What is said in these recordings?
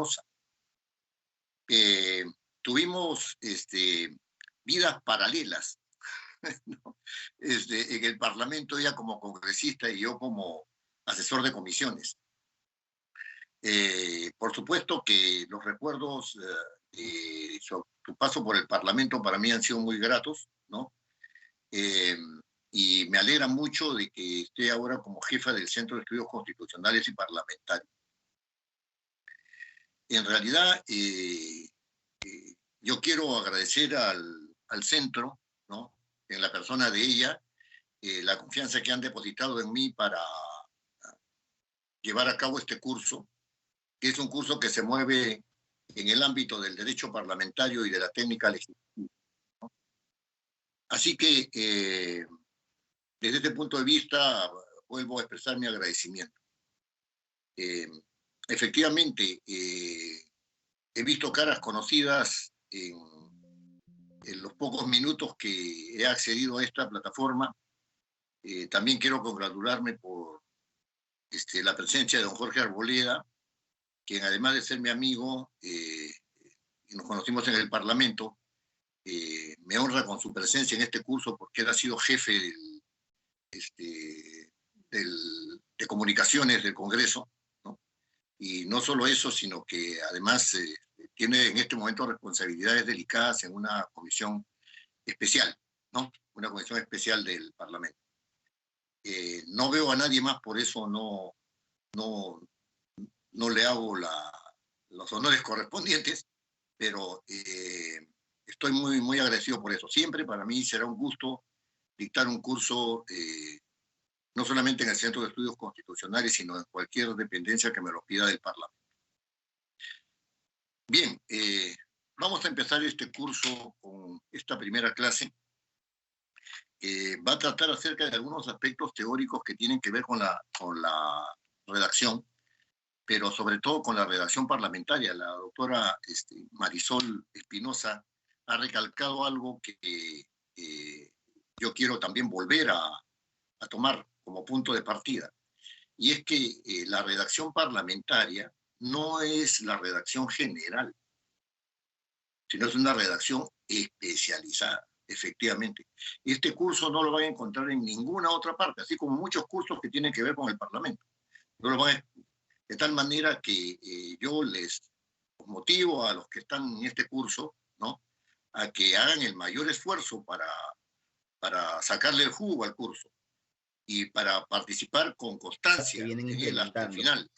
Espinosa. Tuvimos vidas paralelas, ¿no? En el Parlamento, ella como congresista y yo como asesor de comisiones. Por supuesto que los recuerdos de su paso por el Parlamento para mí han sido muy gratos, ¿no? Y me alegra mucho de que esté ahora como jefa del Centro de Estudios Constitucionales y Parlamentarios. En realidad, yo quiero agradecer al centro, ¿no? En la persona de ella, la confianza que han depositado en mí para llevar a cabo este curso, que es un curso que se mueve en el ámbito del derecho parlamentario y de la técnica legislativa, ¿no? Así que, desde este punto de vista, vuelvo a expresar mi agradecimiento. Efectivamente, he visto caras conocidas en los pocos minutos que he accedido a esta plataforma. También quiero congratularme por la presencia de don Jorge Arboleda, quien además de ser mi amigo, y nos conocimos en el Parlamento, me honra con su presencia en este curso porque él ha sido jefe de comunicaciones del Congreso, ¿no? Y no solo eso, sino que además tiene en este momento responsabilidades delicadas en una comisión especial, ¿no? Una comisión especial del Parlamento. No veo a nadie más, por eso no le hago los honores correspondientes, pero estoy muy, muy agradecido por eso. Siempre para mí será un gusto dictar un curso, no solamente en el Centro de Estudios Constitucionales, sino en cualquier dependencia que me lo pida del Parlamento. Bien, vamos a empezar este curso con esta primera clase. Va a tratar acerca de algunos aspectos teóricos que tienen que ver con la redacción, pero sobre todo con la redacción parlamentaria. La doctora Marisol Espinosa ha recalcado algo que yo quiero también volver a tomar como punto de partida, y es que la redacción parlamentaria no es la redacción general, sino es una redacción especializada, efectivamente. Y este curso no lo van a encontrar en ninguna otra parte, así como muchos cursos que tienen que ver con el Parlamento. No lo van a, de tal manera que yo les motivo a los que están en este curso, ¿no?, a que hagan el mayor esfuerzo para sacarle el jugo al curso y para participar con constancia vienen en él hasta el final.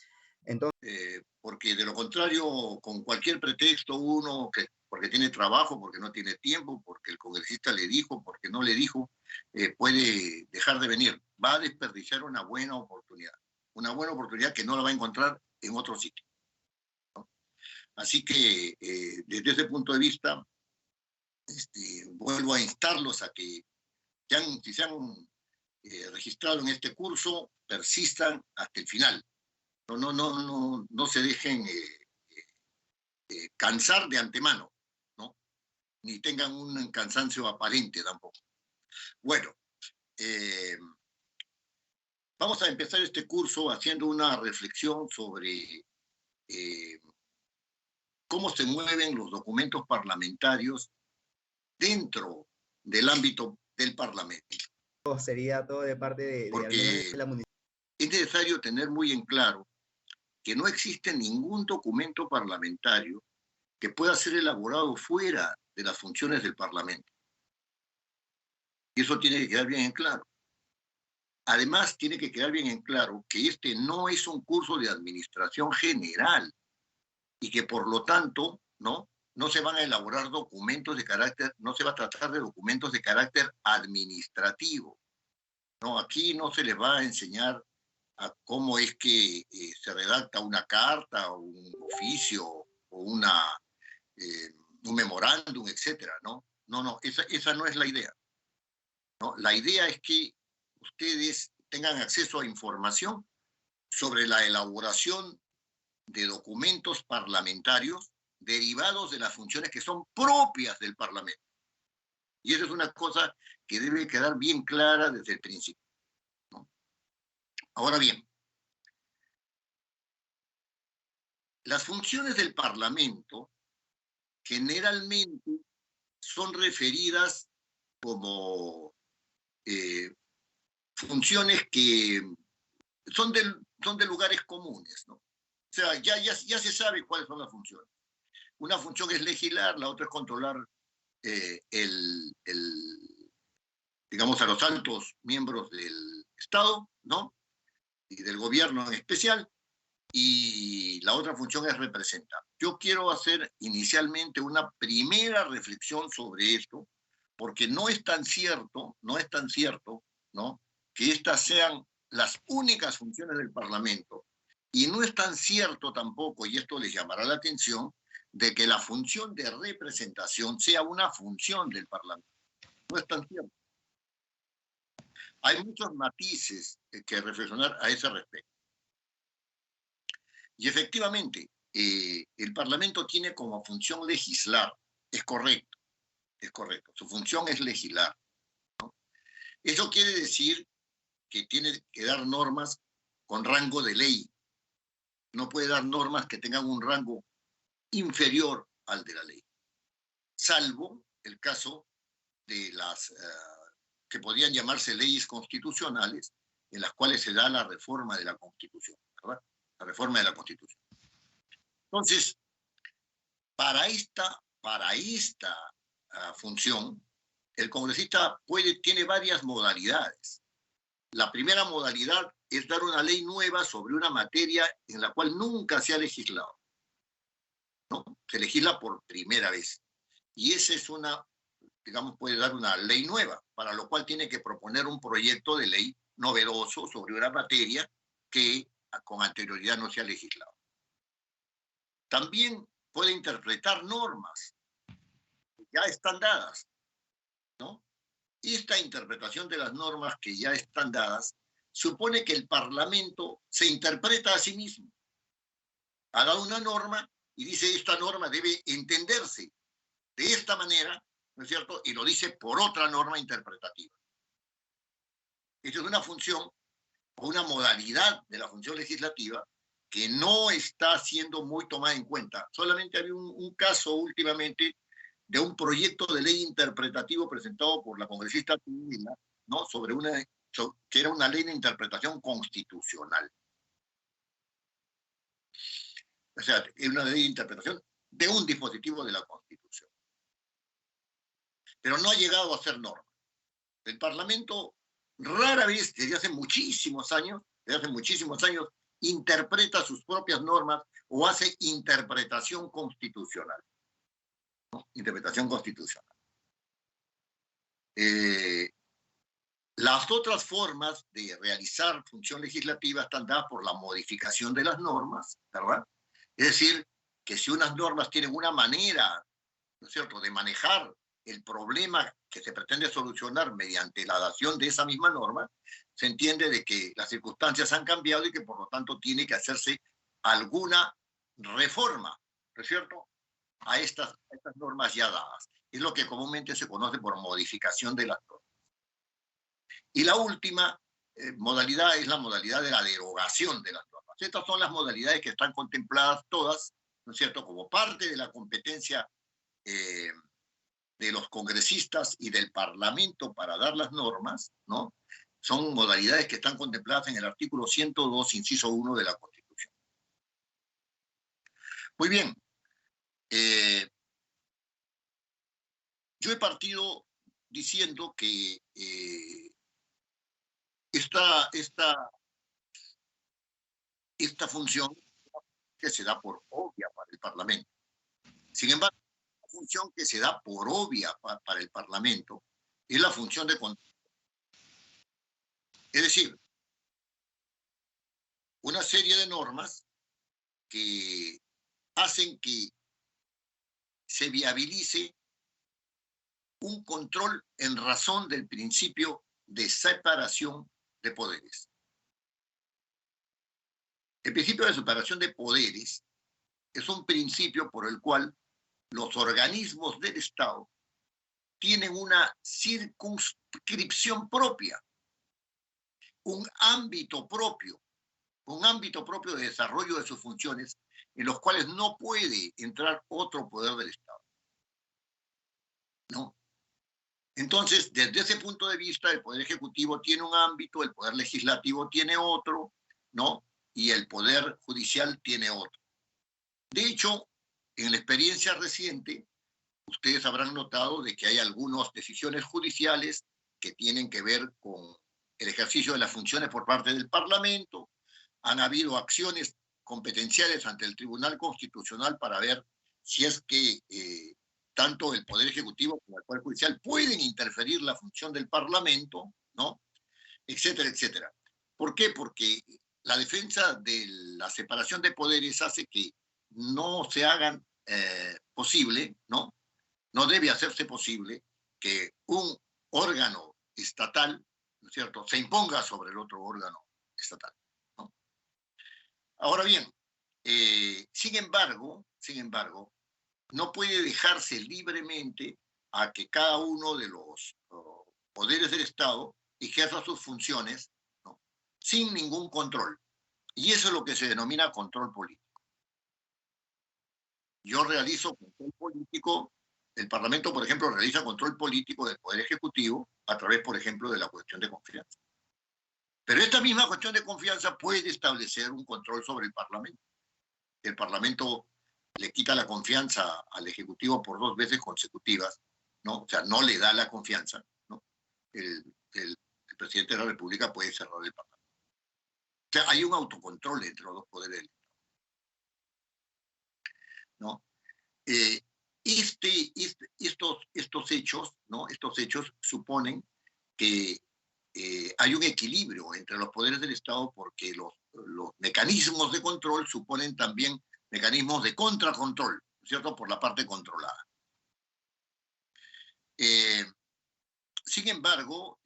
Entonces, porque de lo contrario, con cualquier pretexto, porque tiene trabajo, porque no tiene tiempo, porque el congresista le dijo, porque no le dijo, puede dejar de venir. Va a desperdiciar una buena oportunidad que no la va a encontrar en otro sitio, ¿no? Así que, desde ese punto de vista, vuelvo a instarlos a que, si se han registrado en este curso, persistan hasta el final. No se dejen cansar de antemano, ¿no? Ni tengan un cansancio aparente tampoco. Bueno, vamos a empezar este curso haciendo una reflexión sobre cómo se mueven los documentos parlamentarios dentro del ámbito del Parlamento. sería todo de parte de Porque la municipalidad. es necesario tener muy en claro que no existe ningún documento parlamentario que pueda ser elaborado fuera de las funciones del Parlamento. Y eso tiene que quedar bien en claro. Además, tiene que quedar bien en claro que este no es un curso de administración general y que por lo tanto, no se van a elaborar documentos de carácter, no se va a tratar de documentos de carácter administrativo. No, aquí no se les va a enseñar a cómo es que se redacta una carta, o un oficio, o un memorándum, etcétera, ¿no? Esa no es la idea, ¿no? La idea es que ustedes tengan acceso a información sobre la elaboración de documentos parlamentarios derivados de las funciones que son propias del Parlamento. Y eso es una cosa que debe quedar bien clara desde el principio, ¿no? Ahora bien, las funciones del Parlamento generalmente son referidas como funciones que son de lugares comunes, ¿no? O sea, ya se sabe cuáles son las funciones. Una función es legislar, la otra es controlar digamos, a los altos miembros del Estado, ¿no? Y del gobierno en especial, y la otra función es representar. Yo quiero hacer inicialmente una primera reflexión sobre esto, porque no es tan cierto, ¿no? Que estas sean las únicas funciones del Parlamento, y no es tan cierto tampoco, y esto les llamará la atención, de que la función de representación sea una función del Parlamento. No es tan cierto. Hay muchos matices que reflexionar a ese respecto. Y efectivamente, el Parlamento tiene como función legislar. Es correcto, es correcto. Su función es legislar, ¿no? Eso quiere decir que tiene que dar normas con rango de ley. No puede dar normas que tengan un rango inferior al de la ley, salvo el caso de las que podrían llamarse leyes constitucionales, en las cuales se da la reforma de la Constitución, ¿verdad? La reforma de la Constitución. Entonces, para esta función, el congresista tiene varias modalidades. La primera modalidad es dar una ley nueva sobre una materia en la cual nunca se ha legislado, ¿no? Se legisla por primera vez. Y esa es digamos, puede dar una ley nueva, para lo cual tiene que proponer un proyecto de ley novedoso sobre una materia que con anterioridad no se ha legislado. También puede interpretar normas que ya están dadas, ¿no? Y esta interpretación de las normas que ya están dadas supone que el Parlamento se interpreta a sí mismo. Ha dado una norma y dice, esta norma debe entenderse de esta manera, ¿no es cierto? Y lo dice por otra norma interpretativa. Esta es una función o una modalidad de la función legislativa que no está siendo muy tomada en cuenta. Solamente había un caso últimamente de un proyecto de ley interpretativo presentado por la congresista Tubina, ¿no? Que era una ley de interpretación constitucional. O sea, es una ley de interpretación de un dispositivo de la Constitución. Pero no ha llegado a ser norma. El Parlamento rara vez, desde hace muchísimos años, interpreta sus propias normas o hace interpretación constitucional. ¿No? Interpretación constitucional. Las otras formas de realizar función legislativa están dadas por la modificación de las normas, ¿verdad? Es decir, que si unas normas tienen una manera, ¿no es cierto?, de manejar el problema que se pretende solucionar mediante la dación de esa misma norma, se entiende de que las circunstancias han cambiado y que por lo tanto tiene que hacerse alguna reforma, ¿no es cierto?, a estas normas ya dadas. Es lo que comúnmente se conoce por modificación de las normas. Y la última modalidad es la modalidad de la derogación de las normas. Estas son las modalidades que están contempladas todas, ¿no es cierto?, como parte de la competencia de los congresistas y del Parlamento para dar las normas, ¿no? Son modalidades que están contempladas en el artículo 102, inciso 1 de la Constitución. Muy bien. Yo he partido diciendo que esta función que se da por obvia para el Parlamento. Sin embargo, la función que se da por obvia para el Parlamento es la función de control. Es decir, una serie de normas que hacen que se viabilice un control en razón del principio de separación de poderes. El principio de separación de poderes es un principio por el cual los organismos del Estado tienen una circunscripción propia, un ámbito propio de desarrollo de sus funciones, en los cuales no puede entrar otro poder del Estado. ¿No? Entonces, desde ese punto de vista, el Poder Ejecutivo tiene un ámbito, el Poder Legislativo tiene otro, ¿no? Y el Poder Judicial tiene otro. De hecho, en la experiencia reciente, ustedes habrán notado de que hay algunas decisiones judiciales que tienen que ver con el ejercicio de las funciones por parte del Parlamento. Han habido acciones competenciales ante el Tribunal Constitucional para ver si es que tanto el Poder Ejecutivo como el Poder Judicial pueden interferir la función del Parlamento, ¿no? Etcétera, etcétera. ¿Por qué? Porque la defensa de la separación de poderes hace que no se hagan posible, ¿no? No debe hacerse posible que un órgano estatal, ¿no es cierto?, se imponga sobre el otro órgano estatal, ¿no? Ahora bien, sin embargo, no puede dejarse libremente a que cada uno de los poderes del Estado ejerza sus funciones, ¿no?, sin ningún control. Y eso es lo que se denomina control político. Yo realizo control político, el Parlamento, por ejemplo, realiza control político del Poder Ejecutivo a través, por ejemplo, de la cuestión de confianza. Pero esta misma cuestión de confianza puede establecer un control sobre el Parlamento. El Parlamento le quita la confianza al Ejecutivo por 2 veces consecutivas, ¿no? O sea, no le da la confianza, ¿no? El presidente de la República puede cerrar el Parlamento. O sea, hay un autocontrol entre los dos poderes del Estado, ¿no? Estos hechos, ¿no? Estos hechos suponen que hay un equilibrio entre los poderes del Estado, porque los mecanismos de control suponen también mecanismos de contracontrol, ¿cierto?, por la parte controlada. Sin embargo,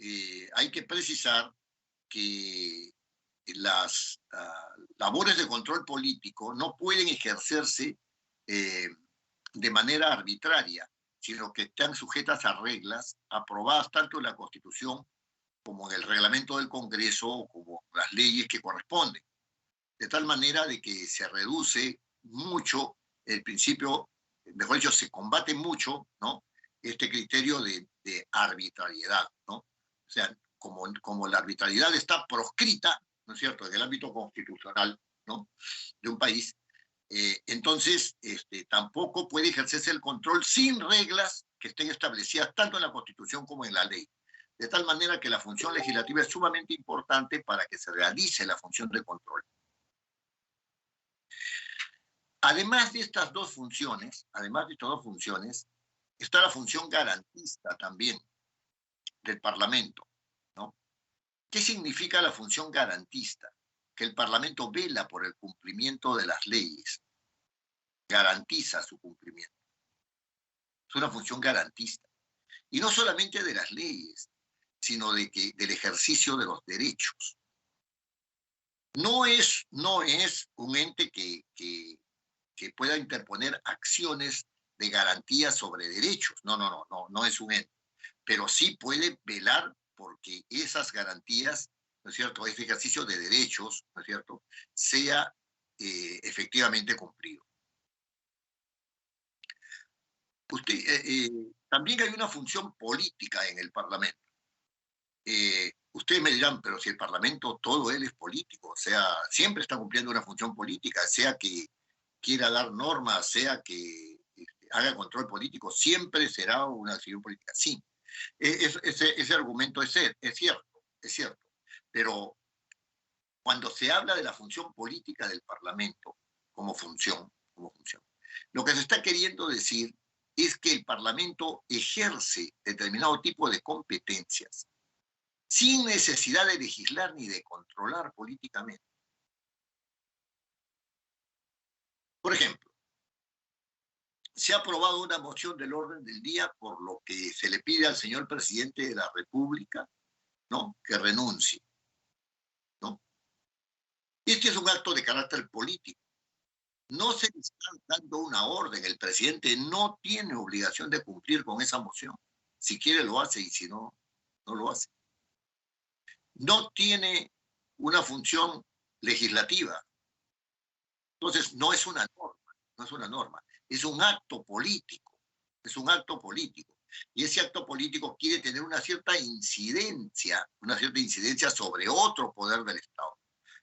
hay que precisar que las labores de control político no pueden ejercerse de manera arbitraria, sino que están sujetas a reglas aprobadas tanto en la Constitución como en el reglamento del Congreso, como las leyes que corresponden, de tal manera de que se reduce mucho el principio, mejor dicho, se combate mucho, ¿no?, este criterio de arbitrariedad, ¿no? O sea, como la arbitrariedad está proscrita, ¿no es cierto?, en el ámbito constitucional, ¿no?, de un país, entonces tampoco puede ejercerse el control sin reglas que estén establecidas tanto en la Constitución como en la ley. De tal manera que la función legislativa es sumamente importante para que se realice la función de control. Además de estas dos funciones, está la función garantista también del Parlamento, ¿no? ¿Qué significa la función garantista? Que el Parlamento vela por el cumplimiento de las leyes, garantiza su cumplimiento. Es una función garantista. Y no solamente de las leyes, sino del ejercicio de los derechos. No es un ente que pueda interponer acciones de garantía sobre derechos. No es un ente. Pero sí puede velar porque esas garantías, ¿no es cierto?, ese ejercicio de derechos, ¿no es cierto?, sea efectivamente cumplido. También hay una función política en el Parlamento. Ustedes me dirán, pero si el Parlamento todo él es político, o sea, siempre está cumpliendo una función política, sea que quiera dar normas, sea que haga control político, siempre será una acción política. Sí, ese argumento es cierto, pero cuando se habla de la función política del Parlamento como función, lo que se está queriendo decir es que el Parlamento ejerce determinado tipo de competencias sin necesidad de legislar ni de controlar políticamente. Por ejemplo, se ha aprobado una moción del orden del día por lo que se le pide al señor presidente de la República, ¿no?, que renuncie, ¿no? Este es un acto de carácter político. No se le está dando una orden. El presidente no tiene obligación de cumplir con esa moción. Si quiere lo hace y si no, no lo hace. No tiene una función legislativa. Entonces, no es una norma. no es una norma, es un acto político, es un acto político. Y ese acto político quiere tener una cierta incidencia sobre otro poder del Estado.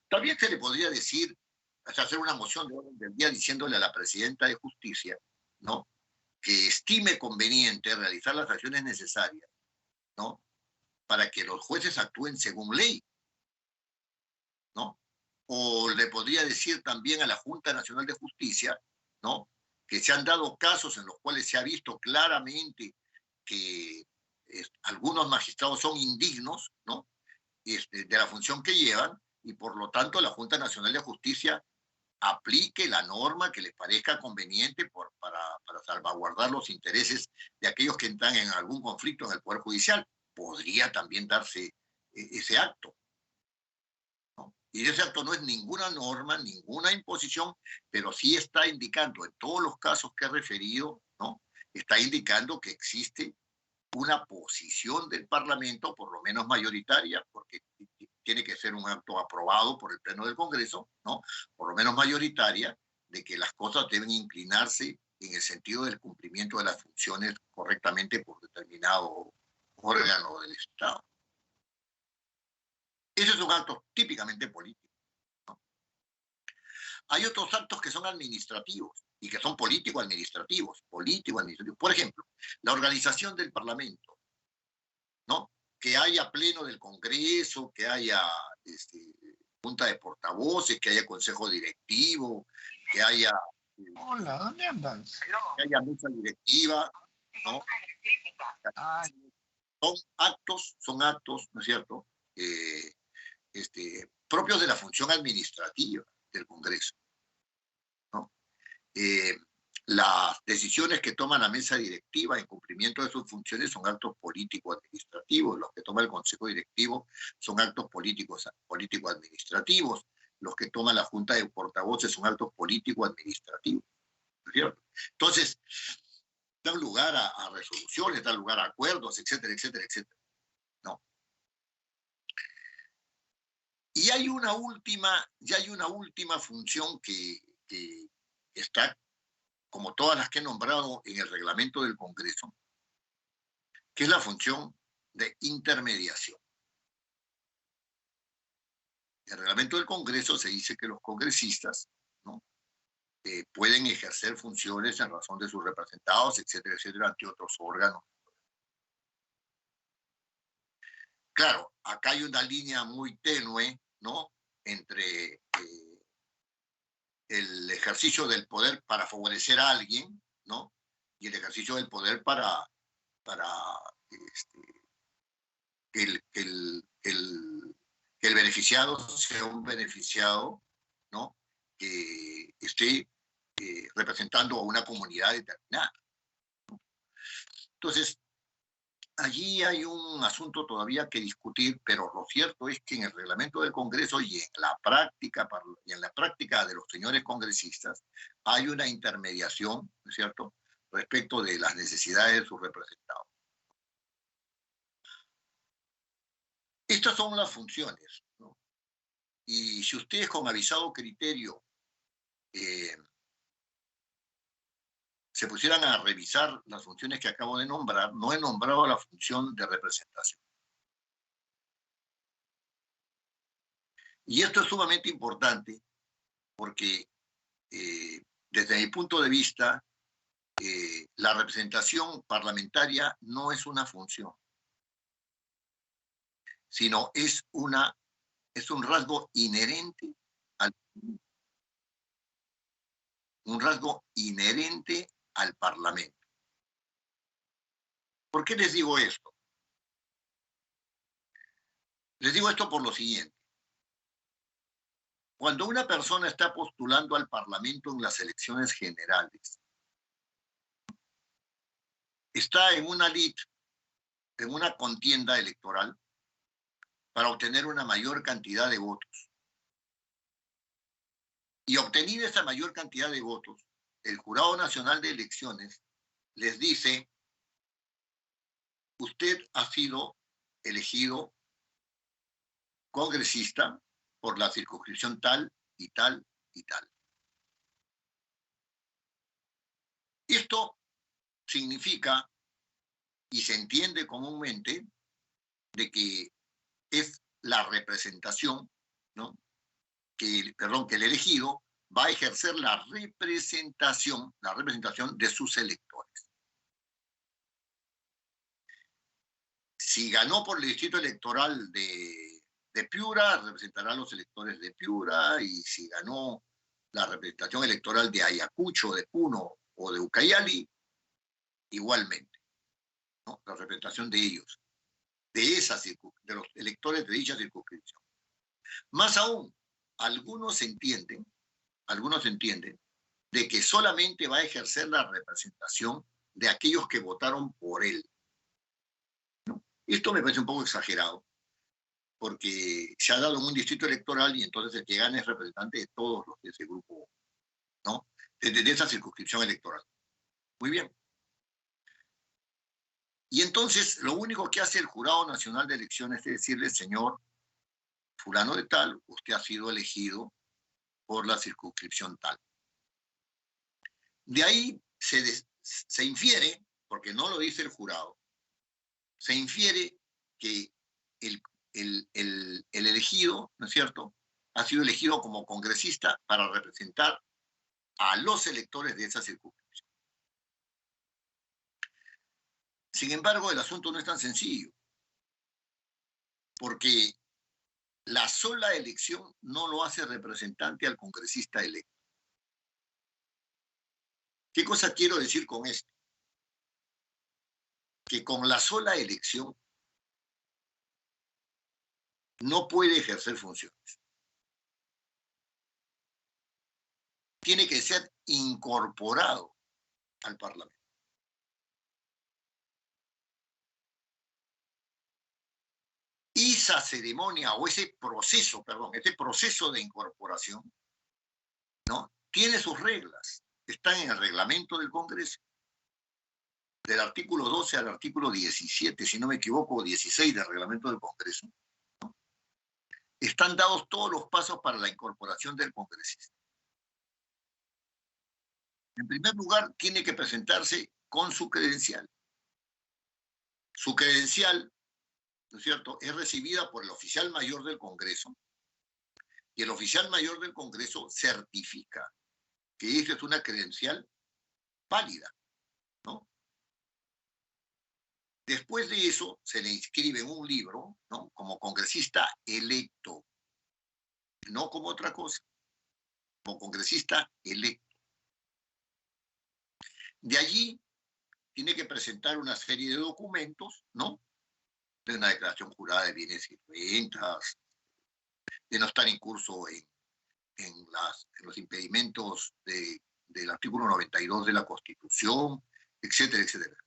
También se le podría decir, hasta hacer una moción de orden del día diciéndole a la presidenta de Justicia, ¿no?, que estime conveniente realizar las acciones necesarias, ¿no?, para que los jueces actúen según ley, ¿no? O le podría decir también a la Junta Nacional de Justicia, ¿no?, que se han dado casos en los cuales se ha visto claramente que algunos magistrados son indignos, ¿no?, de la función que llevan, y por lo tanto la Junta Nacional de Justicia aplique la norma que les parezca conveniente para salvaguardar los intereses de aquellos que están en algún conflicto en el Poder Judicial. Podría también darse ese acto, ¿no? Y ese acto no es ninguna norma, ninguna imposición, pero sí está indicando, en todos los casos que he referido, ¿no?, está indicando que existe una posición del Parlamento, por lo menos mayoritaria, porque tiene que ser un acto aprobado por el Pleno del Congreso, ¿no?, por lo menos mayoritaria, de que las cosas deben inclinarse en el sentido del cumplimiento de las funciones correctamente por determinado órgano del Estado. Ese es un acto típicamente político, ¿no? Hay otros actos que son administrativos y que son político-administrativos. Por ejemplo, la organización del Parlamento, ¿no?, que haya pleno del Congreso, que haya junta de portavoces, que haya consejo directivo, que haya, Hola, ¿dónde andas? que haya mesa directiva, ¿no? Son actos, ¿no es cierto?, propios de la función administrativa del Congreso, ¿no? Las decisiones que toma la mesa directiva en cumplimiento de sus funciones son actos político-administrativos. Los que toma el consejo directivo son actos político-administrativos. Los que toma la junta de portavoces son actos político-administrativos, ¿no es cierto? Entonces, dan lugar a resoluciones, dan lugar a acuerdos, etcétera, etcétera, etcétera, ¿no? Y hay una última función que está, como todas las que he nombrado, en el reglamento del Congreso, que es la función de intermediación. En el reglamento del Congreso se dice que los congresistas, ¿no?, pueden ejercer funciones en razón de sus representados, etcétera, etcétera, ante otros órganos. Claro, acá hay una línea muy tenue, ¿no?, entre el ejercicio del poder para favorecer a alguien, ¿no?, y el ejercicio del poder para que el beneficiado sea un beneficiado, ¿no?, que esté representando a una comunidad determinada. Entonces, allí hay un asunto todavía que discutir, pero lo cierto es que en el reglamento del Congreso y en la práctica de los señores congresistas hay una intermediación, ¿no es cierto?, respecto de las necesidades de sus representados. Estas son las funciones, ¿no? Y si ustedes con avisado criterio se pusieran a revisar las funciones que acabo de nombrar, no he nombrado la función de representación. Y esto es sumamente importante porque, desde mi punto de vista, la representación parlamentaria no es una función, sino es un rasgo inherente al Parlamento. ¿Por qué les digo esto? Les digo esto por lo siguiente. Cuando una persona está postulando al Parlamento en las elecciones generales, está en una lid, en una contienda electoral para obtener una mayor cantidad de votos. Y obtenida esa mayor cantidad de votos, el Jurado Nacional de Elecciones les dice: usted ha sido elegido congresista por la circunscripción tal y tal y tal. Esto significa, y se entiende comúnmente, de que es la representación, ¿no? que el elegido va a ejercer la representación de sus electores. Si ganó por el distrito electoral de Piura, representará a los electores de Piura, y si ganó la representación electoral de Ayacucho, de Puno o de Ucayali, igualmente, ¿no? La representación de ellos, de los electores de dicha circunscripción. Más aún, algunos entienden de que solamente va a ejercer la representación de aquellos que votaron por él, ¿no? Esto me parece un poco exagerado, porque se ha dado en un distrito electoral y entonces el que gana es representante de todos los de ese grupo, ¿no? De esa circunscripción electoral. Muy bien. Y entonces lo único que hace el Jurado Nacional de Elecciones es decirle, señor fulano de tal, usted ha sido elegido por la circunscripción tal. De ahí se infiere, porque no lo dice el jurado, se infiere que el elegido, ¿no es cierto?, ha sido elegido como congresista para representar a los electores de esa circunscripción. Sin embargo, el asunto no es tan sencillo, porque la sola elección no lo hace representante al congresista electo. ¿Qué cosa quiero decir con esto? Que con la sola elección no puede ejercer funciones. Tiene que ser incorporado al Parlamento. Esa ceremonia o ese proceso de incorporación, ¿no?, tiene sus reglas. Están en el reglamento del Congreso. Del artículo 12 al artículo 17, si no me equivoco, 16 del reglamento del Congreso, ¿no?, están dados todos los pasos para la incorporación del congresista. En primer lugar, tiene que presentarse con su credencial. Su credencial, ¿no es cierto?, es recibida por el oficial mayor del Congreso, y el oficial mayor del Congreso certifica que esa es una credencial válida, ¿no? Después de eso, se le inscribe en un libro, ¿no?, como congresista electo, no como otra cosa, como congresista electo. De allí tiene que presentar una serie de documentos, ¿no?, de una declaración jurada de bienes y rentas, de no estar incurso en los impedimentos del artículo 92 de la Constitución, etcétera, etcétera,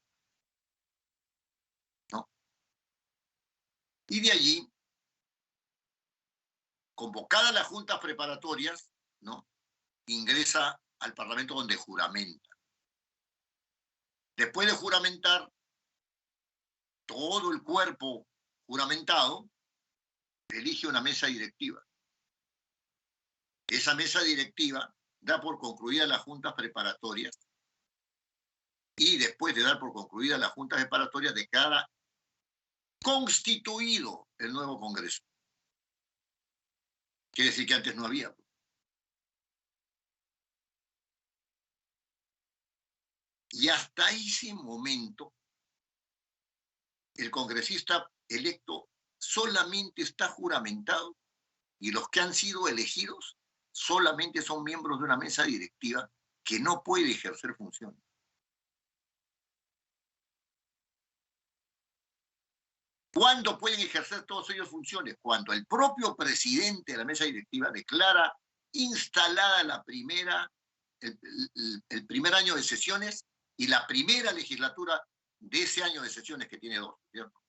¿no? Y de allí, convocada las juntas preparatorias, ¿no?, ingresa al Parlamento donde juramenta. Después de juramentar, todo el cuerpo juramentado elige una mesa directiva. Esa mesa directiva da por concluidas las juntas preparatorias, y después de dar por concluidas las juntas preparatorias declara constituido el nuevo Congreso. Quiere decir que antes no había. Y hasta ese momento, el congresista electo solamente está juramentado, y los que han sido elegidos solamente son miembros de una mesa directiva que no puede ejercer funciones. ¿Cuándo pueden ejercer todos ellos funciones? Cuando el propio presidente de la mesa directiva declara instalada el primer año de sesiones y la primera legislatura de ese año de sesiones, que tiene 2, ¿cierto?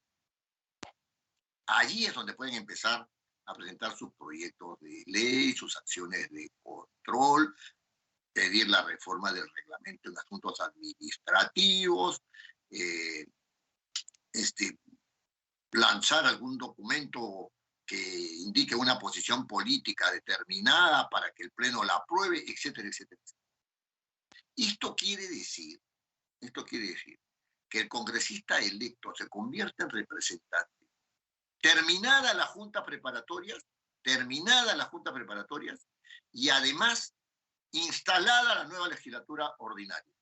Allí es donde pueden empezar a presentar sus proyectos de ley, sus acciones de control, pedir la reforma del reglamento en asuntos administrativos, lanzar algún documento que indique una posición política determinada para que el Pleno la apruebe, etcétera, etcétera. Esto quiere decir que el congresista electo se convierte en representante. Terminada las juntas preparatorias, y además instalada la nueva legislatura ordinaria.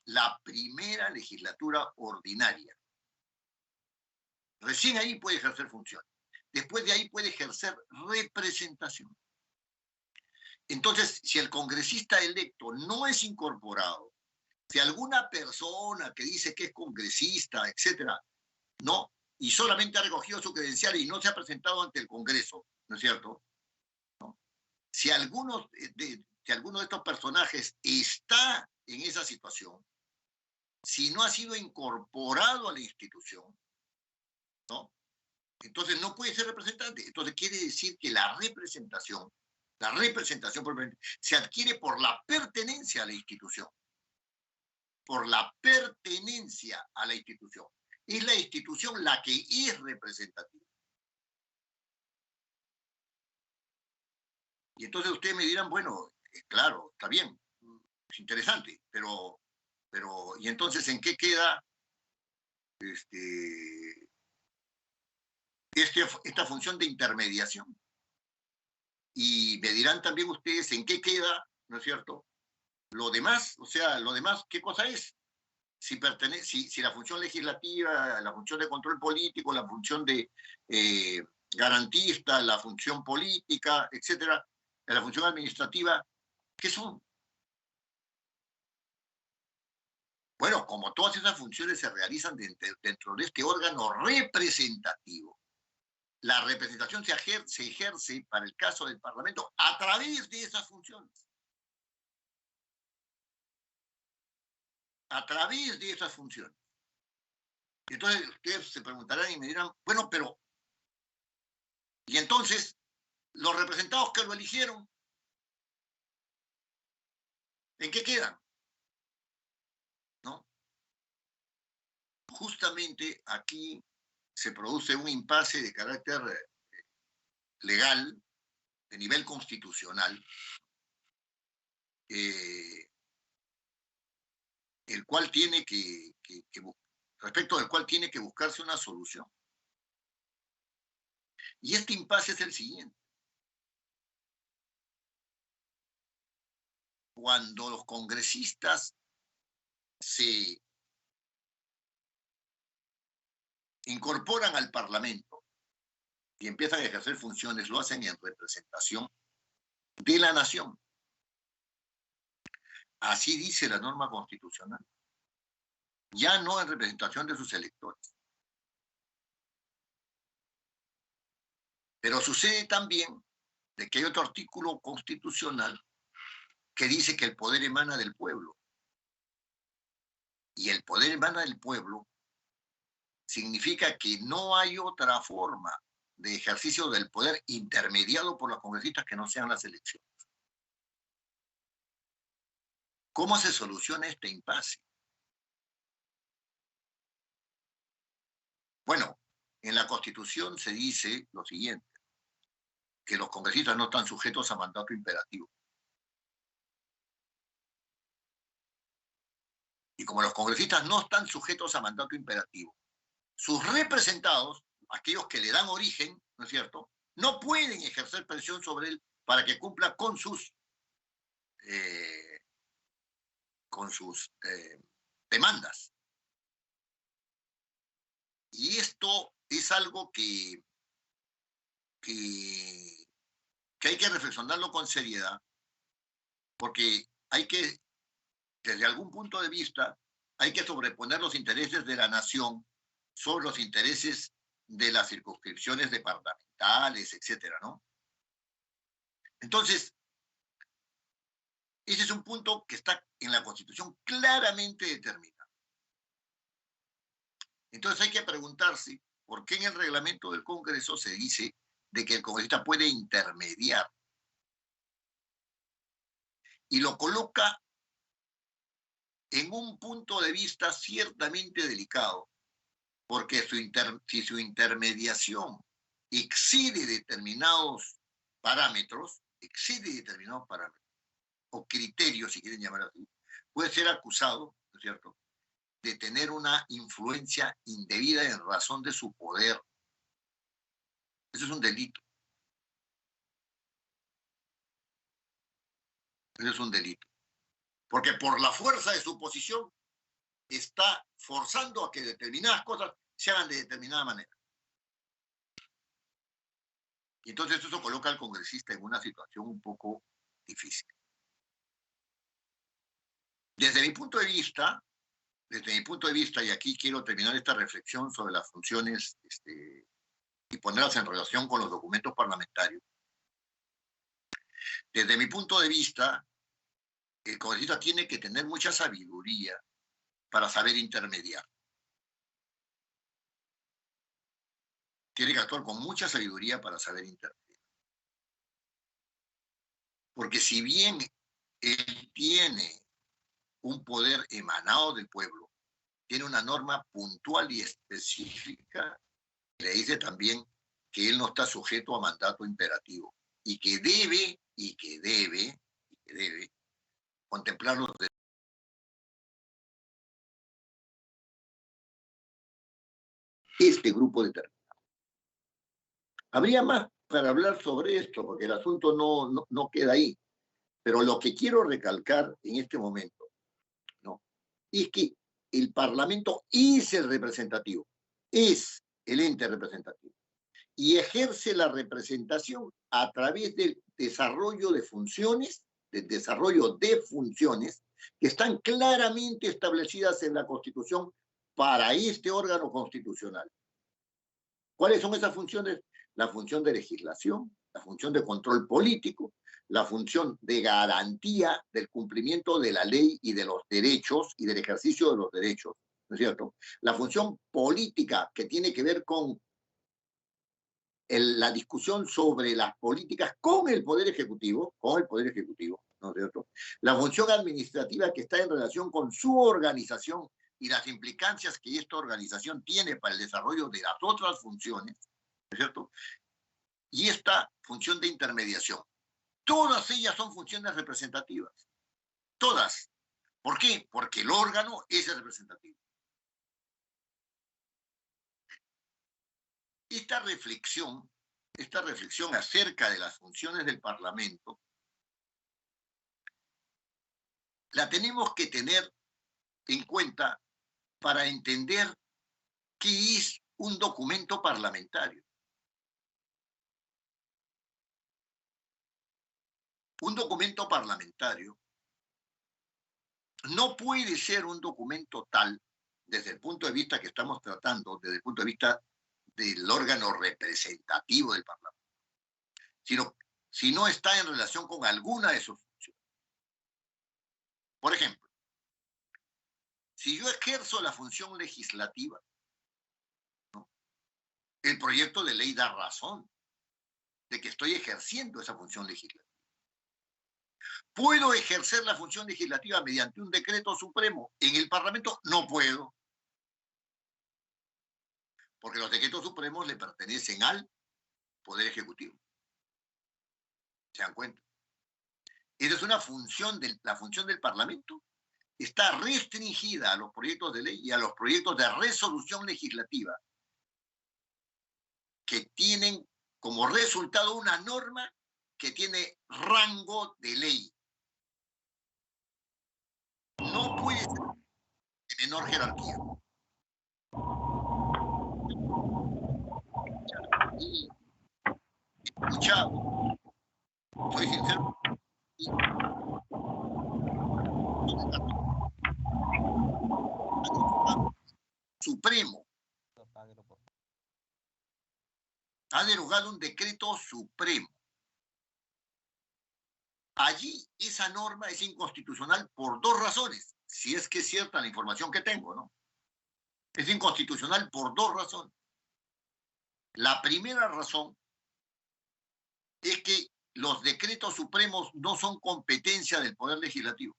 La primera legislatura ordinaria. Recién ahí puede ejercer funciones. Después de ahí puede ejercer representación. Entonces, si el congresista electo no es incorporado, si alguna persona que dice que es congresista, etcétera, no, y solamente ha recogido su credencial y no se ha presentado ante el Congreso, ¿no es cierto? ¿No? Si alguno de estos personajes está en esa situación, si no ha sido incorporado a la institución, ¿no? Entonces no puede ser representante. Entonces quiere decir que la representación se adquiere por la pertenencia a la institución. Por la pertenencia a la institución. Es la institución la que es representativa. Y entonces ustedes me dirán, bueno, claro, está bien, es interesante, pero ¿y entonces en qué queda esta función de intermediación? Y me dirán también ustedes en qué queda, ¿no es cierto?, lo demás, o sea, lo demás, ¿qué cosa es? Si la función legislativa, la función de control político, la función de garantista, la función política, etcétera, la función administrativa, ¿qué son? Bueno, como todas esas funciones se realizan dentro de este órgano representativo, la representación se ejerce, para el caso del Parlamento, a través de esas funciones. A través de esas funciones. Entonces ustedes se preguntarán y me dirán, bueno, pero, ¿y entonces los representados que lo eligieron, en qué quedan? ¿No? Justamente aquí se produce un impasse de carácter legal, de nivel constitucional, el cual tiene respecto del cual tiene que buscarse una solución. Y este impasse es el siguiente. Cuando los congresistas se incorporan al Parlamento y empiezan a ejercer funciones, lo hacen en representación de la nación. Así dice la norma constitucional. Ya no en representación de sus electores. Pero sucede también de que hay otro artículo constitucional que dice que el poder emana del pueblo. Y el poder emana del pueblo significa que no hay otra forma de ejercicio del poder intermediado por los congresistas que no sean las elecciones. ¿Cómo se soluciona este impasse? Bueno, en la Constitución se dice lo siguiente, que los congresistas no están sujetos a mandato imperativo. Y como los congresistas no están sujetos a mandato imperativo, sus representados, aquellos que le dan origen, ¿no es cierto?, no pueden ejercer presión sobre él para que cumpla con sus demandas. Y esto es algo que hay que reflexionarlo con seriedad, porque desde algún punto de vista, hay que sobreponer los intereses de la nación sobre los intereses de las circunscripciones departamentales, etcétera, ¿no? Entonces, ese es un punto que está en la Constitución claramente determinado. Entonces hay que preguntarse por qué en el reglamento del Congreso se dice de que el congresista puede intermediar. Y lo coloca en un punto de vista ciertamente delicado, porque si su intermediación excede determinados parámetros, o criterio, si quieren llamar así, puede ser acusado, ¿no es cierto?, de tener una influencia indebida en razón de su poder. Eso es un delito. Eso es un delito. Porque por la fuerza de su posición está forzando a que determinadas cosas se hagan de determinada manera. Y entonces eso coloca al congresista en una situación un poco difícil. Desde mi punto de vista, y aquí quiero terminar esta reflexión sobre las funciones y ponerlas en relación con los documentos parlamentarios. Desde mi punto de vista, el congresista tiene que tener mucha sabiduría para saber intermediar. Tiene que actuar con mucha sabiduría para saber intermediar. Porque si bien él tiene un poder emanado del pueblo, tiene una norma puntual y específica, le dice también que él no está sujeto a mandato imperativo y que debe contemplar los derechos. Este grupo determinado. Habría más para hablar sobre esto, porque el asunto no queda ahí. Pero lo que quiero recalcar en este momento, ¿no?, es que el Parlamento es el representativo, es el ente representativo, y ejerce la representación a través del desarrollo de funciones, que están claramente establecidas en la Constitución para este órgano constitucional. ¿Cuáles son esas funciones? La función de legislación, la función de control político, la función de garantía del cumplimiento de la ley y de los derechos y del ejercicio de los derechos, ¿no es cierto? La función política que tiene que ver con la discusión sobre las políticas con el Poder Ejecutivo, ¿no es cierto? La función administrativa que está en relación con su organización y las implicancias que esta organización tiene para el desarrollo de las otras funciones, ¿no es cierto? Y esta función de intermediación. Todas ellas son funciones representativas. Todas. ¿Por qué? Porque el órgano es el representativo. Esta reflexión acerca de las funciones del Parlamento la tenemos que tener en cuenta para entender qué es un documento parlamentario. Un documento parlamentario no puede ser un documento tal, desde el punto de vista que estamos tratando, desde el punto de vista del órgano representativo del Parlamento, sino si no está en relación con alguna de sus funciones. Por ejemplo, si yo ejerzo la función legislativa, ¿no?, el proyecto de ley da razón de que estoy ejerciendo esa función legislativa. ¿Puedo ejercer la función legislativa mediante un decreto supremo en el Parlamento? No puedo. Porque los decretos supremos le pertenecen al Poder Ejecutivo. ¿Se dan cuenta? Esa es una función la función del Parlamento. Está restringida a los proyectos de ley y a los proyectos de resolución legislativa que tienen como resultado una norma que tiene rango de ley. No puede ser de menor jerarquía. Y escuchado, soy sincero, Supremo ha derogado un decreto supremo. Allí esa norma es inconstitucional por dos razones, si es que es cierta la información que tengo, ¿no? Es inconstitucional por dos razones. La primera razón es que los decretos supremos no son competencia del Poder Legislativo,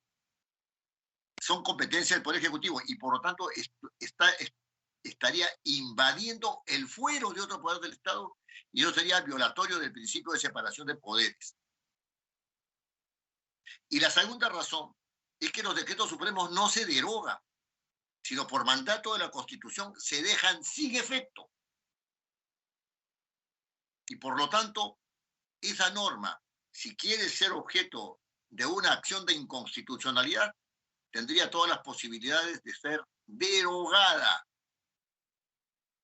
son competencia del Poder Ejecutivo y por lo tanto estaría invadiendo el fuero de otro poder del Estado y eso sería violatorio del principio de separación de poderes. Y la segunda razón es que los decretos supremos no se derogan, sino por mandato de la Constitución se dejan sin efecto. Y por lo tanto, esa norma, si quiere ser objeto de una acción de inconstitucionalidad, tendría todas las posibilidades de ser derogada,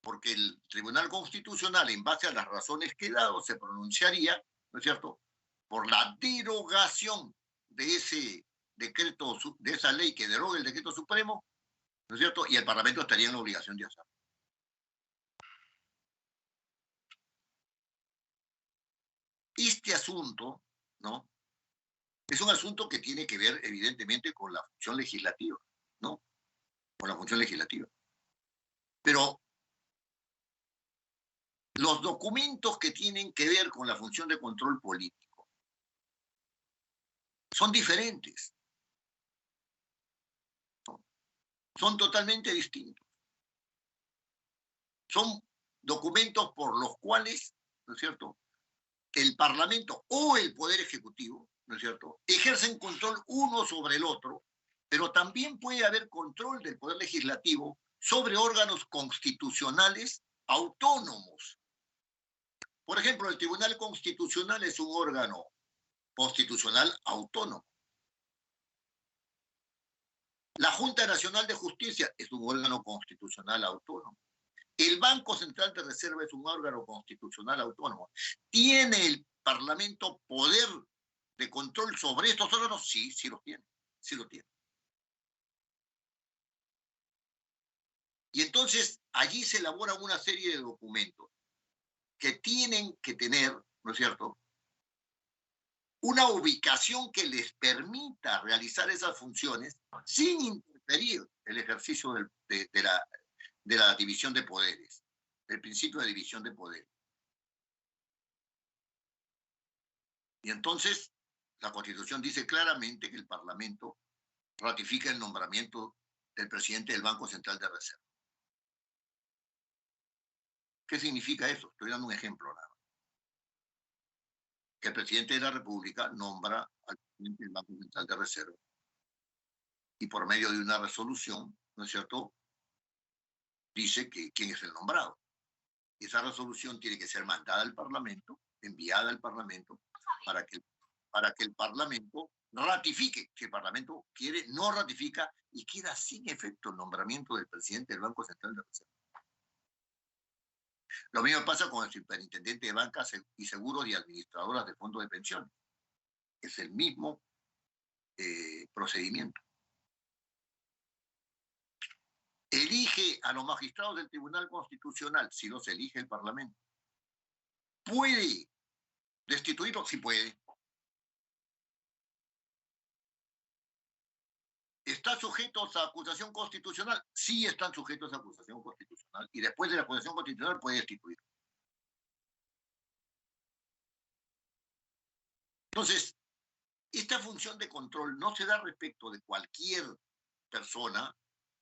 porque el Tribunal Constitucional, en base a las razones que he dado, se pronunciaría, ¿no es cierto?, por la derogación de ese decreto, de esa ley que deroga el decreto supremo, ¿no es cierto?, y el Parlamento estaría en la obligación de hacerlo. Este asunto, ¿no?, es un asunto que tiene que ver, evidentemente, con la función legislativa, ¿no?, con la función legislativa. Pero los documentos que tienen que ver con la función de control político son diferentes, ¿no?, son totalmente distintos. Son documentos por los cuales, ¿no es cierto?, el Parlamento o el Poder Ejecutivo, ¿no es cierto?, ejercen control uno sobre el otro, pero también puede haber control del Poder Legislativo sobre órganos constitucionales autónomos. Por ejemplo, el Tribunal Constitucional es un órgano constitucional autónomo. La Junta Nacional de Justicia es un órgano constitucional autónomo. El Banco Central de Reserva es un órgano constitucional autónomo. ¿Tiene el Parlamento poder de control sobre estos órganos? Sí, sí lo tiene. Sí lo tiene. Y entonces allí se elaboran una serie de documentos que tienen que tener, ¿no es cierto?, una ubicación que les permita realizar esas funciones sin interferir el ejercicio de la división de poderes, el principio de división de poderes. Y entonces la Constitución dice claramente que el Parlamento ratifica el nombramiento del presidente del Banco Central de Reserva. ¿Qué significa eso? Estoy dando un ejemplo nada más. Que el presidente de la República nombra al presidente del Banco Central de Reserva y por medio de una resolución, ¿no es cierto?, dice que quién es el nombrado. Esa resolución tiene que ser mandada al Parlamento, enviada al Parlamento, para que el Parlamento ratifique. Si el Parlamento quiere, no ratifica y queda sin efecto el nombramiento del presidente del Banco Central de Reserva. Lo mismo pasa con el superintendente de bancas y seguros y administradoras de fondos de pensiones. Es el mismo procedimiento. Elige a los magistrados del Tribunal Constitucional, si los elige el Parlamento. ¿Puede destituirlos? Sí puede. ¿Están sujetos a acusación constitucional? Sí están sujetos a acusación constitucional. Y después de la acusación constitucional puede destituir. Entonces, esta función de control no se da respecto de cualquier persona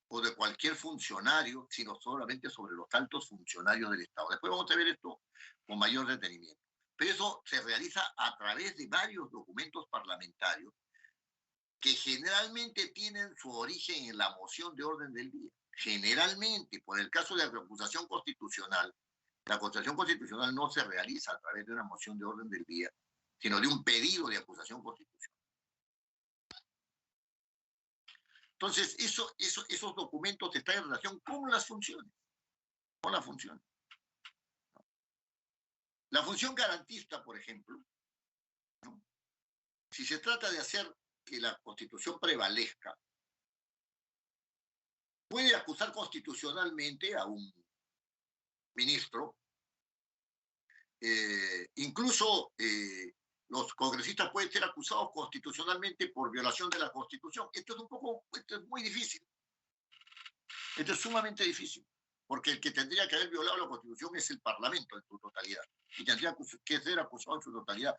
o de cualquier funcionario, sino solamente sobre los altos funcionarios del Estado. Después vamos a ver esto con mayor detenimiento. Pero eso se realiza a través de varios documentos parlamentarios que generalmente tienen su origen en la moción de orden del día. Generalmente, por el caso de la acusación constitucional, la acusación constitucional no se realiza a través de una moción de orden del día, sino de un pedido de acusación constitucional. Entonces, esos documentos están en relación con las funciones. Con la función. La función garantista, por ejemplo, ¿no?, si se trata de hacer que la Constitución prevalezca, puede acusar constitucionalmente a un ministro, incluso los congresistas pueden ser acusados constitucionalmente por violación de la Constitución. Esto es muy difícil. Esto es sumamente difícil, porque el que tendría que haber violado la Constitución es el Parlamento en su totalidad, y tendría que ser acusado en su totalidad,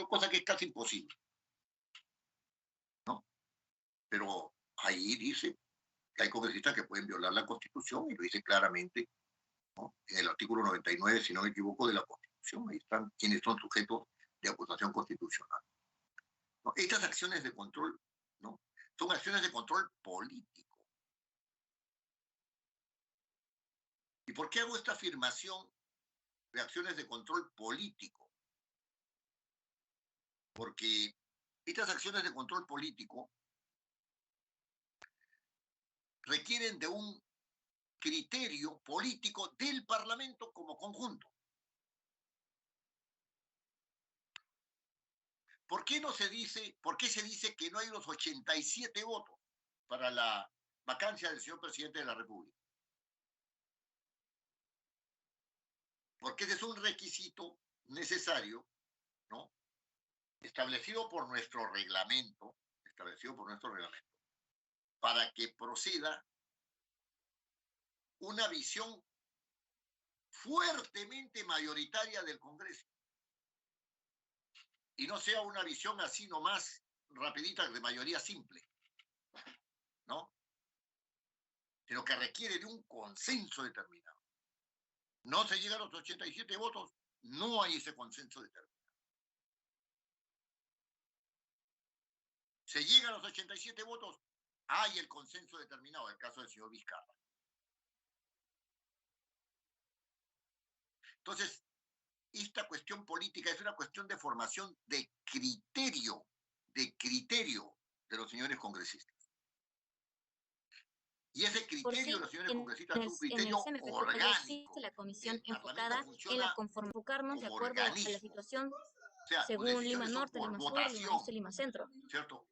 cosa que es casi imposible, ¿no? Pero ahí dice que hay congresistas que pueden violar la Constitución, y lo dice claramente, ¿no?, en el artículo 99, si no me equivoco, de la Constitución. Ahí están quienes son sujetos de acusación constitucional. ¿no? Estas acciones de control, ¿no?, son acciones de control político. ¿Y por qué hago esta afirmación de acciones de control político? Porque estas acciones de control político requieren de un criterio político del Parlamento como conjunto. ¿Por qué se dice que no hay los 87 votos para la vacancia del señor presidente de la República? Porque ese es un requisito necesario, ¿no?, establecido por nuestro reglamento, para que proceda una visión fuertemente mayoritaria del Congreso. Y no sea una visión así nomás, rapidita, de mayoría simple, ¿no?, sino que requiere de un consenso determinado. No se llega a los 87 votos, no hay ese consenso determinado. Se llega a los 87 votos, hay el consenso determinado, en el caso del señor Vizcarra. Entonces, esta cuestión política es una cuestión de formación de criterio de los señores congresistas. Y ese criterio de los señores congresistas es un criterio orgánico. Existe la comisión enfocada en la enfocarnos de acuerdo a la situación, O sea, según Lima Norte, Lima Sur, Lima Este, Lima Centro. ¿Cierto?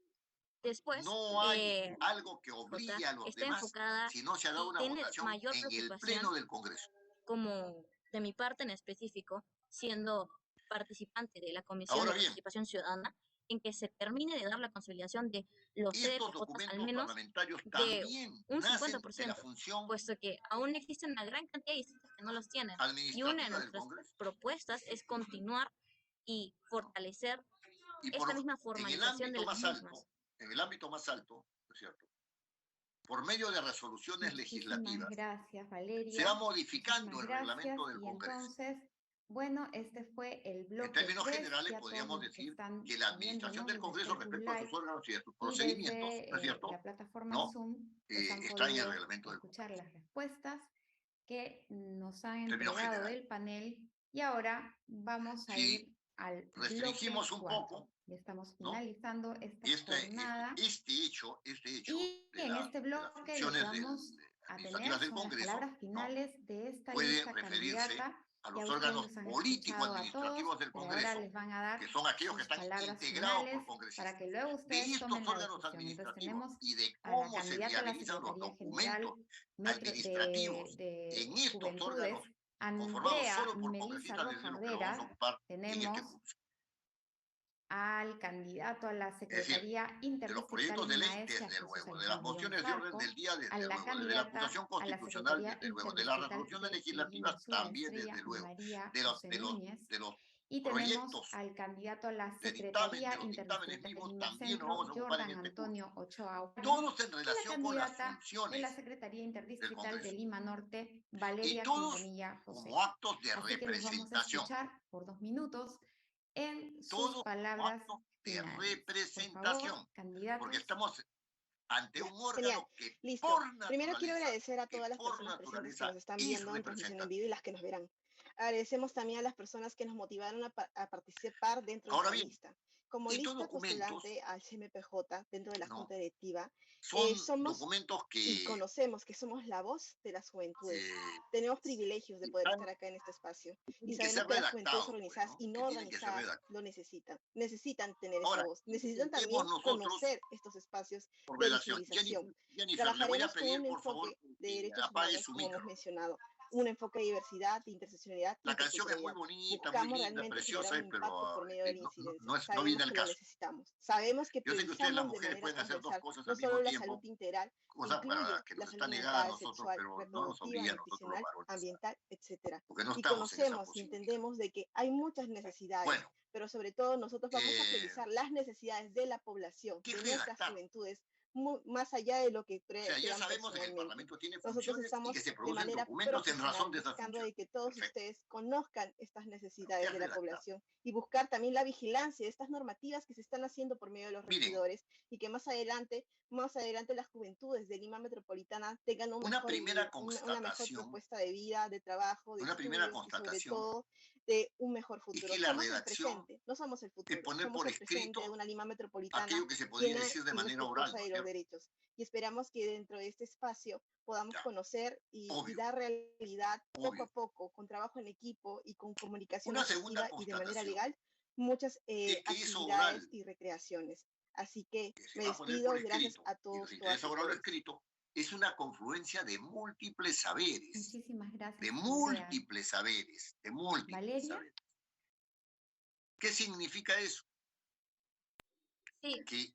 Después, no hay algo que obligue a los está demás enfocada si no se ha dado una tiene votación mayor en el Pleno del Congreso. Como de mi parte en específico, siendo participante de la Comisión Ahora de bien, Participación Ciudadana, en que se termine de dar la consolidación de los estos CDPJ documentos al menos parlamentarios de también un nacen de la 50%, función puesto que aún existe una gran cantidad de distritos que no los tienen. Y una de administrativa del nuestras Congreso. propuestas es continuar y fortalecer Y esta misma formalización de las mismas. En el ámbito más alto, ¿no es cierto?, por medio de resoluciones legislativas, gracias, Valeria. se va modificando el Gracias. reglamento del Y Congreso. entonces, bueno, este fue el bloque. En términos 3, generales, podríamos decir que la administración del Congreso desde respecto a sus Live órganos y a sus y procedimientos, desde, ¿no es cierto?, la plataforma ¿no?, Zoom, pues han está en el podido reglamento del escuchar Congreso. las respuestas que nos han En términos entregado generales. el panel. Y ahora vamos a Si ir al restringimos bloque un 4. poco, Ya estamos ¿no?, finalizando esta este jornada. hecho Y de en las este bloque lo que funciones vamos a administrativas tener del son las Congreso, palabras ¿no?, finales de esta puede lista referirse candidata. a Ya los ustedes órganos los han político-administrativos escuchado a del todos, pero ahora Congreso, les van a dar que son aquellos que sus están palabras integrados por finales congresistas. para que luego De ustedes estos tomen la órganos decisión. Entonces tenemos administrativos y de a la cómo se candidata a la viabilizan los Secretaría General documentos administrativos de en estos Juventudes, órganos conformados Andrea solo por Melissa congresistas, es de Rojas lo que lo vamos a Vera. ocupar en este Tenemos curso. al candidato a la Es decir, Secretaría de los Interdistrital proyectos de ley, Maestra, desde Jesús luego, de las Alejandro mociones de orden del día, a desde la luego, de la candidata acusación a la constitucional, Secretaría desde luego, de las Interdistrital resoluciones de legislativas, Venezuela también, Estrella, desde luego, María de José Núñez. los Y tenemos proyectos al candidato a la de dictamen, de Secretaría los dictámenes Interdistrital de mismos, Lima también nos Centro, vamos a ocupar en Jordan este curso. Antonio Ochoa Ocaña, Todos en y la relación con las candidata de la funciones Secretaría del Interdistrital de Congreso. Lima Norte, Y Valeria todos Quintanilla José. como actos de Así que los vamos a representación. escuchar por 2 minutos en sus Todos como palabras actos de finales. Por representación. favor, candidatos. Porque estamos ante un órgano Genial. que Listo. por naturaleza, Primero quiero agradecer a todas las personas presentes que nos están viendo en transmisión en vivo y las que nos verán. Agradecemos también a las personas que nos motivaron a participar dentro de esta lista. Como lista postulante al CMPJ dentro de la Junta Directiva, somos documentos que y conocemos que somos la voz de las juventudes. Tenemos privilegios de poder estar acá en este espacio y sabemos que las juventudes organizadas y no organizadas lo necesitan. Necesitan tener esa voz. Necesitan también conocer estos espacios de visibilización. Trabajaremos con un enfoque de derechos humanos, como hemos mencionado. Un enfoque de diversidad, de interseccionalidad. La canción es muy bonita, buscamos muy linda, realmente preciosa, generar un impacto pero por medio de la incidencia. no viene al que lo caso. necesitamos. Sabemos que Yo sé que ustedes, las priorizamos de mujeres, manera pueden hacer dos transversal cosas no al mismo solo la tiempo, salud integral, cosa para incluye que la nos salud está negada a mental, nosotros, sexual, pero no nos reproductiva, obliga a nosotros los nutricional, varones. ambiental, etcétera. Porque no Y estamos en esa conocemos y posibilidad. entendemos de que hay muchas necesidades, Bueno, pero sobre todo nosotros vamos a priorizar las necesidades de la población, ¿qué de nuestras redactar? juventudes, más allá de lo que O sea, ya crean sabemos que el personalmente. Parlamento tiene Nosotros funciones y estamos que se de producen manera documentos en razón profesional de esas buscando funciones. de que todos Perfecto. ustedes conozcan estas necesidades Ya de la redactado. población y buscar también la vigilancia de estas normativas que se están haciendo por medio de los Miren, regidores y que más adelante las juventudes de Lima Metropolitana tengan un una mejor primera vivir, una mejor constatación, propuesta de vida, de trabajo, de una primera estudios y sobre constatación todo de un mejor es futuro. que la Somos el redacción presente, no somos el es futuro, poner somos por el presente de escrito una Lima Metropolitana aquello que se podría llena decir de y manera oral, respetuosa ¿no de es los cierto? derechos. Y esperamos que dentro de este espacio podamos Ya, conocer y obvio, dar realidad poco a obvio. poco, con trabajo en equipo y con comunicación Una segunda efectiva y de manera constatación legal, muchas es que eso actividades oral y recreaciones. Así que que se me va a poner por despido, gracias escrito a y nos todos, todas interesa y ahora lo todos. escrito, es una confluencia de múltiples saberes, Muchísimas gracias, de Andrea. múltiples saberes, de múltiples Valeria. saberes. ¿Qué significa eso? Sí, Que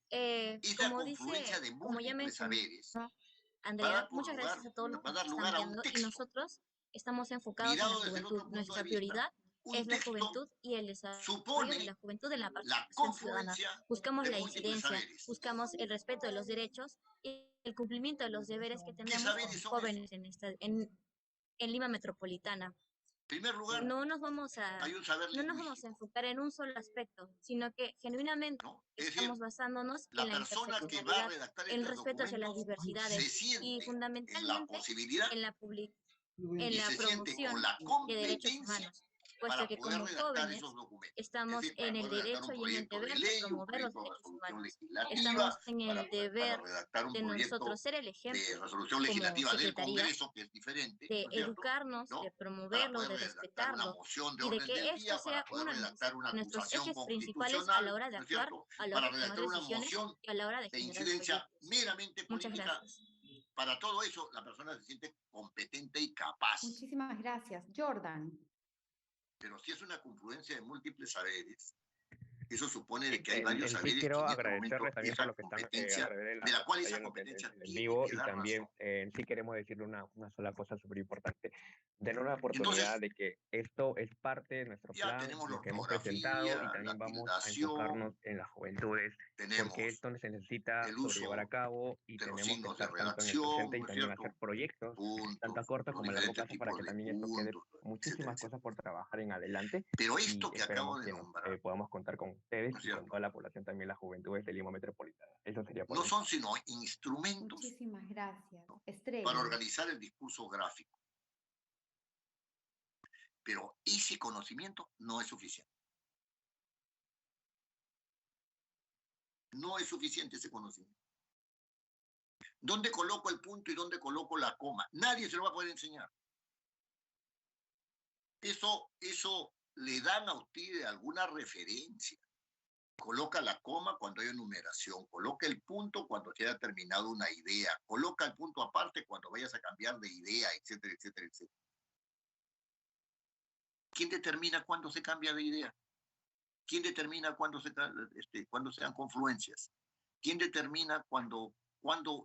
esa como confluencia de como ya múltiples mencionó saberes va a Andrea, dar muchas gracias a todos los va que a nos dar están lugar a un viendo y texto. nosotros estamos enfocados en la Mirado desde el juventud. otro punto de Nuestra vista, prioridad es un la texto juventud y el desarrollo de la supone juventud en la la participación ciudadana. confluencia Buscamos de la múltiples incidencia, saberes. buscamos el respeto de los derechos y el cumplimiento de los deberes que ¿Qué tenemos saberes como son esos? jóvenes en Lima Metropolitana. En primer lugar, No nos vamos hay un saber no nos vamos a lingüístico, enfocar en un solo aspecto, sino que genuinamente ¿no? Es estamos decir, basándonos en la la persona que va a interseccionalidad, redactar en el estos respeto hacia las documentos diversidades se y siente en la fundamentalmente posibilidad en en y la se siente con promoción la de derechos competencia humanos, puesto para que poder como redactar jóvenes esos documentos. Es estamos decir, para en el poder redactar derecho un y en el proyecto de deber de ley, un promover los proyecto de derechos resolución humanos. legislativa, Estamos en el para deber redactar un de nosotros proyecto ser el de ejemplo resolución como legislativa del secretaría Congreso, que es diferente, de ¿no es cierto? educarnos, de ¿No? Para promoverlo, poder de redactar una respetarlo moción de y de orden del que esto día, para sea poder uno redactar una de nuestros acusación ejes principales a la constitucional, hora de ¿no es actuar, cierto? a la hora Para de tomar redactar una decisiones moción y a la hora de de generar incidencia proyectos. meramente Muchas política. gracias. Para todo eso, la persona se siente competente y capaz. Muchísimas gracias. Jordan. Pero si es una confluencia de múltiples saberes, eso supone de que hay En varios sí saberes que quiero en este momento agradecerles también por esa los que están a competencia, través de de la cual esa pantalla competencia en el tiene vivo que y dar también razón. en sí queremos decirle una sola cosa súper importante. Denos la Entonces, oportunidad de que esto es parte de nuestro ya plan, tenemos la lo que hemos presentado y ortografía, también la vamos a tildación, enfocarnos en las juventudes porque tenemos esto se necesita el sobrellevar a uso cabo y de los tenemos que signos de estar tanto en el redacción, presente y ¿no es también hacer cierto? proyectos tanto a Puntos, corto los como a largo diferentes plazo para tipos que de también esto quede puntos, etcétera, muchísimas etcétera. cosas por trabajar en adelante Pero y esto que esperamos acabo de que nos nombrar, podamos contar con ustedes ¿no es y con cierto? toda la población, también las juventudes de Lima Metropolitana. Eso sería por No mi son parte. sino instrumentos, Muchísimas gracias. ¿no?, Estrella. para organizar el discurso gráfico. Pero ese conocimiento no es suficiente. No es suficiente ese conocimiento. ¿Dónde coloco el punto y dónde coloco la coma? Nadie se lo va a poder enseñar. Eso le dan a usted alguna referencia. Coloca la coma cuando hay enumeración, coloca el punto cuando se haya terminado una idea, coloca el punto aparte cuando vayas a cambiar de idea, etcétera, etcétera, etcétera. ¿Quién determina cuándo se cambia de idea? ¿Quién determina cuándo se dan confluencias? ¿Quién determina cuándo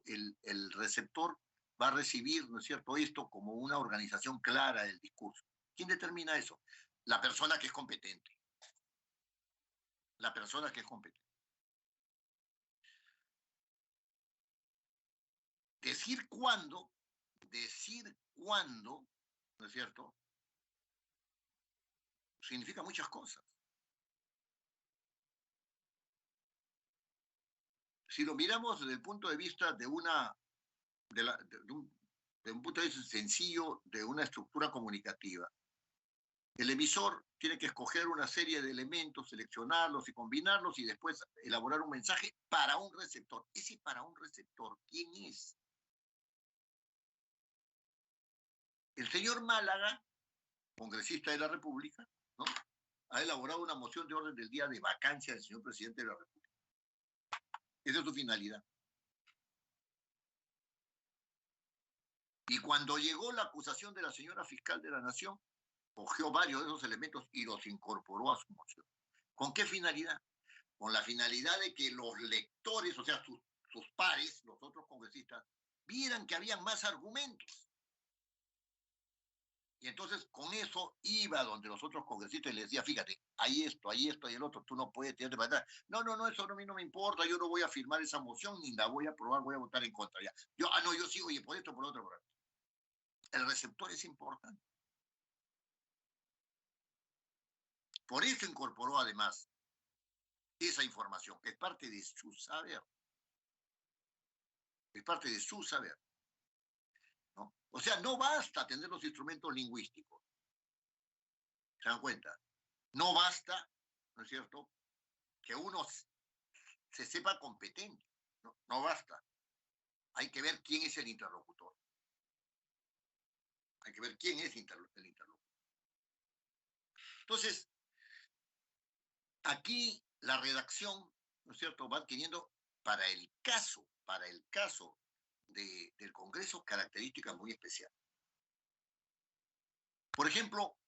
el receptor va a recibir, ¿no es cierto?, esto como una organización clara del discurso? ¿Quién determina eso? La persona que es competente. La persona que es competente. Decir cuándo, ¿no es cierto?, significa muchas cosas. Si lo miramos desde el punto de vista de un punto de vista sencillo, de una estructura comunicativa, el emisor tiene que escoger una serie de elementos, seleccionarlos y combinarlos y después elaborar un mensaje para un receptor. Ese para un receptor, ¿quién es? El señor Málaga, congresista de la República, ¿no?, ha elaborado una moción de orden del día de vacancia del señor presidente de la República. Esa es su finalidad. Y cuando llegó la acusación de la señora fiscal de la Nación, cogió varios de esos elementos y los incorporó a su moción. ¿Con qué finalidad? Con la finalidad de que los lectores, o sea, sus pares, los otros congresistas, vieran que habían más argumentos. Y entonces con eso iba donde los otros congresistas y les decía, fíjate, hay esto y el otro, tú no puedes tirarte para atrás. No, eso a mí no me importa, yo no voy a firmar esa moción ni la voy a aprobar, voy a votar en contra. Ya. Yo sí, oye, por esto, por otro, por otro. El receptor es importante. Por eso incorporó además esa información, que es parte de su saber. Es parte de su saber. ¿No? O sea, no basta tener los instrumentos lingüísticos. ¿Se dan cuenta? No basta, ¿no es cierto?, que uno se sepa competente. No basta. Hay que ver quién es el interlocutor. Hay que ver quién es el interlocutor. Entonces, aquí la redacción, ¿no es cierto?, va adquiriendo para el caso del Congreso características muy especiales. Por ejemplo,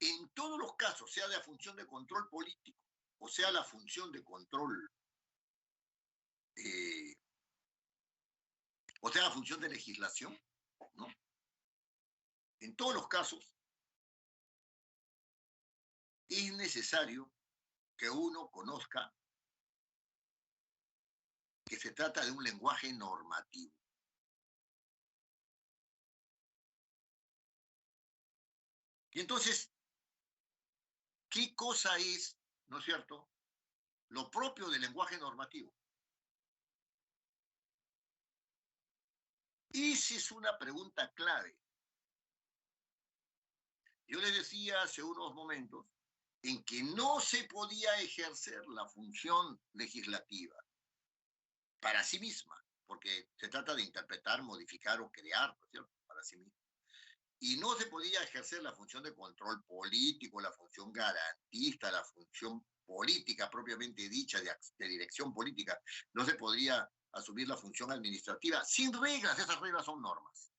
en todos los casos, sea de la función de control político, o sea la función de control, o sea la función de legislación, ¿no? En todos los casos, es necesario que uno conozca que se trata de un lenguaje normativo. Y entonces, ¿qué cosa es, no es cierto?, lo propio del lenguaje normativo? Esa es una pregunta clave. Yo les decía hace unos momentos en que no se podía ejercer la función legislativa para sí misma, porque se trata de interpretar, modificar o crear, ¿no es cierto?, para sí misma. Y no se podía ejercer la función de control político, la función garantista, la función política propiamente dicha, de dirección política. No se podría asumir la función administrativa sin reglas. Esas reglas son normas.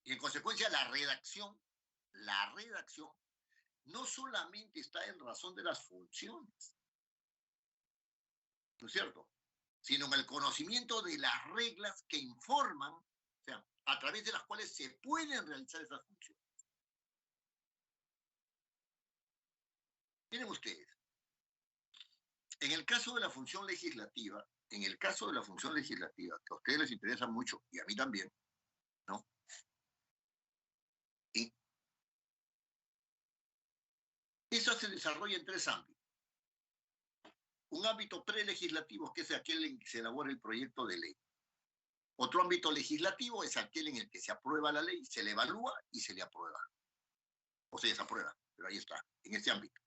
Y en consecuencia la redacción no solamente está en razón de las funciones, ¿no es cierto?, sino en el conocimiento de las reglas que informan, o sea, a través de las cuales se pueden realizar esas funciones. Miren ustedes, en el caso de la función legislativa, que a ustedes les interesa mucho, y a mí también, ¿no? Y eso se desarrolla en tres ámbitos. Un ámbito prelegislativo, que es aquel en que se elabora el proyecto de ley. Otro ámbito legislativo es aquel en el que se aprueba la ley, se le evalúa y se le aprueba. O se desaprueba, pero ahí está, en ese ámbito.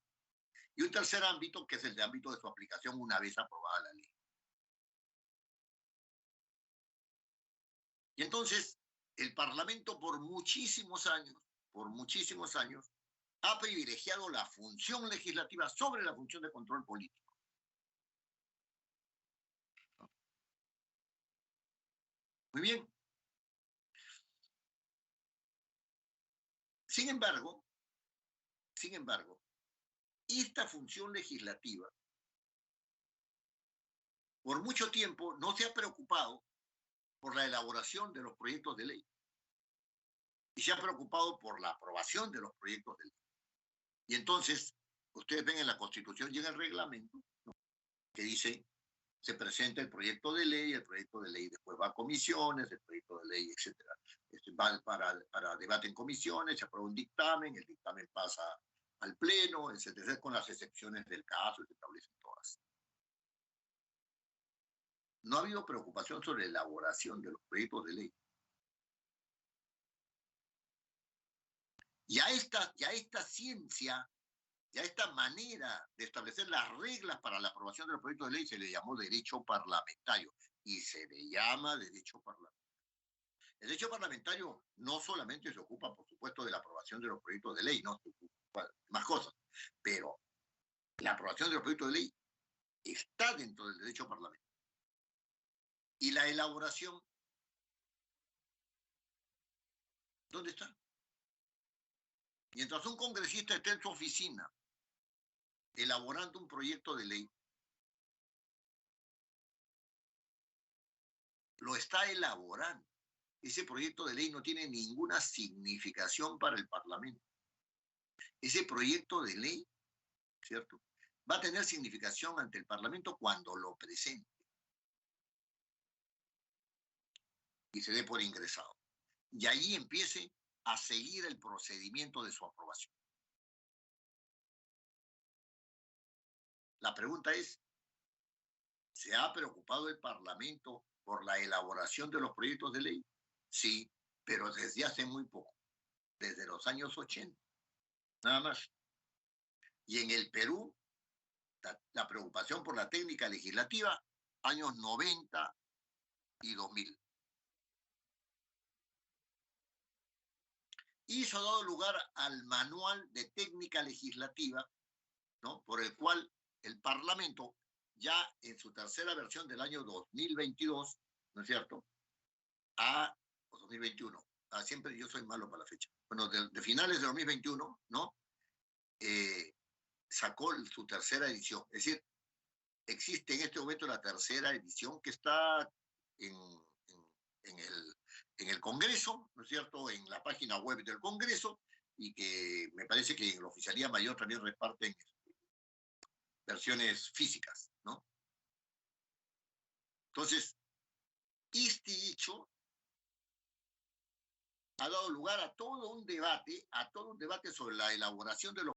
Y un tercer ámbito, que es el de ámbito de su aplicación una vez aprobada la ley. Y entonces, el Parlamento por muchísimos años, ha privilegiado la función legislativa sobre la función de control político. Muy bien. Sin embargo, esta función legislativa, por mucho tiempo, no se ha preocupado por la elaboración de los proyectos de ley. Y se ha preocupado por la aprobación de los proyectos de ley. Y entonces, ustedes ven en la Constitución y en el reglamento, ¿no?, que dice, se presenta el proyecto de ley después va a comisiones, el proyecto de ley, etc. Va para debate en comisiones, se aprueba un dictamen, el dictamen pasa al pleno, etc., con las excepciones del caso, se establecen todas. No ha habido preocupación sobre la elaboración de los proyectos de ley. Y a esta ciencia, y a esta manera de establecer las reglas para la aprobación de los proyectos de ley se le llamó derecho parlamentario. Y se le llama derecho parlamentario. El derecho parlamentario no solamente se ocupa, por supuesto, de la aprobación de los proyectos de ley, no se ocupa de más cosas, pero la aprobación de los proyectos de ley está dentro del derecho parlamentario. Y la elaboración, ¿dónde está? Mientras un congresista esté en su oficina elaborando un proyecto de ley, lo está elaborando, ese proyecto de ley no tiene ninguna significación para el Parlamento. Ese proyecto de ley, ¿cierto?, va a tener significación ante el Parlamento cuando lo presente y se dé por ingresado. Y ahí empiece a seguir el procedimiento de su aprobación. La pregunta es, ¿se ha preocupado el Parlamento por la elaboración de los proyectos de ley? Sí, pero desde hace muy poco, desde los años 80, nada más. Y en el Perú, la preocupación por la técnica legislativa, años 90 y 2000. Y eso ha dado lugar al Manual de Técnica Legislativa, ¿no?, por el cual el Parlamento, ya en su tercera versión del año 2022, ¿no es cierto?, o 2021, siempre yo soy malo para la fecha, bueno, de finales de 2021, ¿no?, sacó su tercera edición. Es decir, existe en este momento la tercera edición que está en el Congreso, ¿no es cierto?, en la página web del Congreso, y que me parece que en la Oficialía Mayor también reparten versiones físicas, ¿no? Entonces, este hecho ha dado lugar a todo un debate sobre la elaboración de los